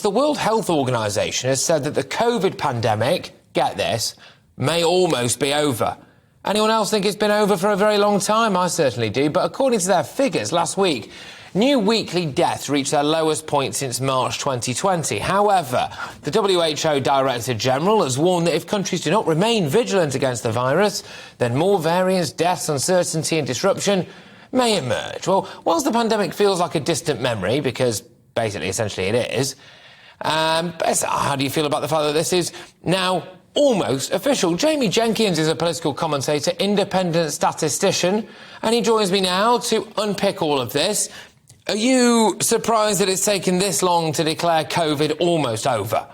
the World Health Organization has said that the COVID pandemic, get this, may almost be over. Anyone else think it's been over for a very long time? I certainly do. But according to their figures last week, new weekly deaths reached their lowest point since March 2020. However, the WHO Director General has warned that if countries do not remain vigilant against the virus, then more variants, deaths, uncertainty and disruption may emerge. Well, whilst the pandemic feels like a distant memory, because basically, essentially it is, how do you feel about the fact that this is now almost official? Jamie Jenkins is a political commentator, independent statistician, and he joins me now to unpick all of this. Are you surprised that it's taken this long to declare COVID almost over?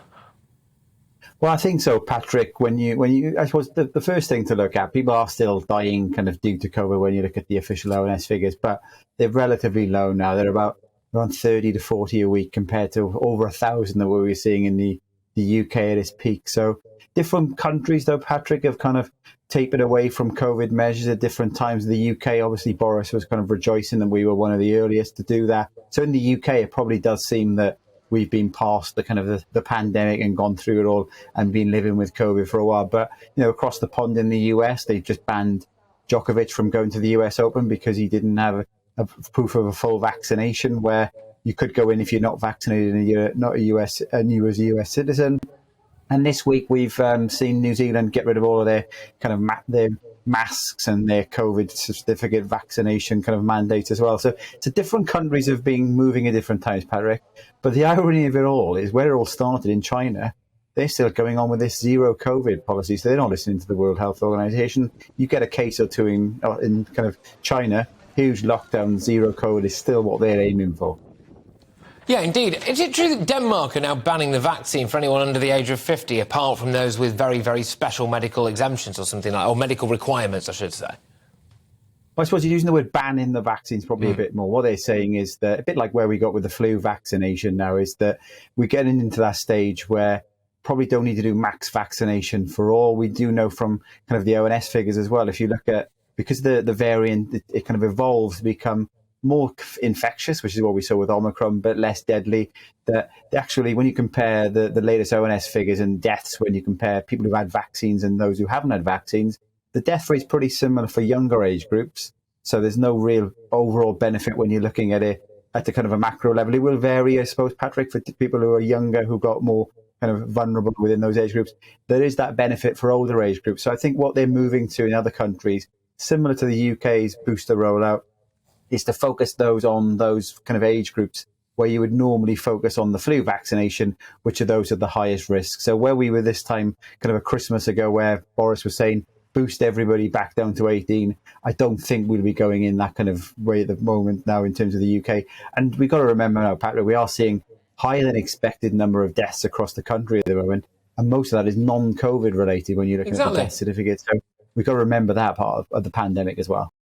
Well, I think so, Patrick. When you, I suppose the first thing to look at, people are still dying kind of due to COVID when you look at the official ONS figures, but they're relatively low now. They're about around 30 to 40 a week compared to over 1,000 that we were seeing in the UK at its peak. So different countries, though, Patrick, have kind of tapered away from COVID measures at different times. The UK, obviously, Boris was kind of rejoicing that we were one of the earliest to do that. So in the UK, it probably does seem that we've been past the kind of the pandemic and gone through it all and been living with COVID for a while. But, across the pond in the US, they've just banned Djokovic from going to the US Open because he didn't have a proof of a full vaccination, where you could go in if you're not vaccinated and you're not you as a US citizen. And this week we've seen New Zealand get rid of all of their kind of their masks and their COVID certificate vaccination kind of mandates as well. So different countries have been moving at different times, Patrick. But the irony of it all is where it all started in China, they're still going on with this zero COVID policy. So they're not listening to the World Health Organization. You get a case or two in kind of China, huge lockdown, zero COVID is still what they're aiming for. Yeah, indeed. Is it true that Denmark are now banning the vaccine for anyone under the age of 50, apart from those with very, very special medical exemptions or something like, or medical requirements, I should say? I suppose you're using the word ban in the vaccines probably a bit more. What they're saying is that, a bit like where we got with the flu vaccination now, is that we're getting into that stage where probably don't need to do max vaccination for all. We do know from kind of the ONS figures as well, if you look at, because the variant, it kind of evolves to become more infectious, which is what we saw with Omicron, but less deadly, that actually, when you compare the latest ONS figures and deaths, when you compare people who've had vaccines and those who haven't had vaccines, the death rate's pretty similar for younger age groups. So there's no real overall benefit when you're looking at it at the kind of a macro level. It will vary, I suppose, Patrick, for people who are younger, who got more kind of vulnerable within those age groups. There is that benefit for older age groups. So I think what they're moving to in other countries, similar to the UK's booster rollout, is to focus on those kind of age groups where you would normally focus on the flu vaccination, which are those at the highest risk. So where we were this time, kind of a Christmas ago, where Boris was saying, boost everybody back down to 18, I don't think we'll be going in that kind of way at the moment now in terms of the UK. And we've got to remember now, Patrick, we are seeing higher than expected number of deaths across the country at the moment. And most of that is non-COVID related when you're looking at the death certificates. So we've got to remember that part of the pandemic as well.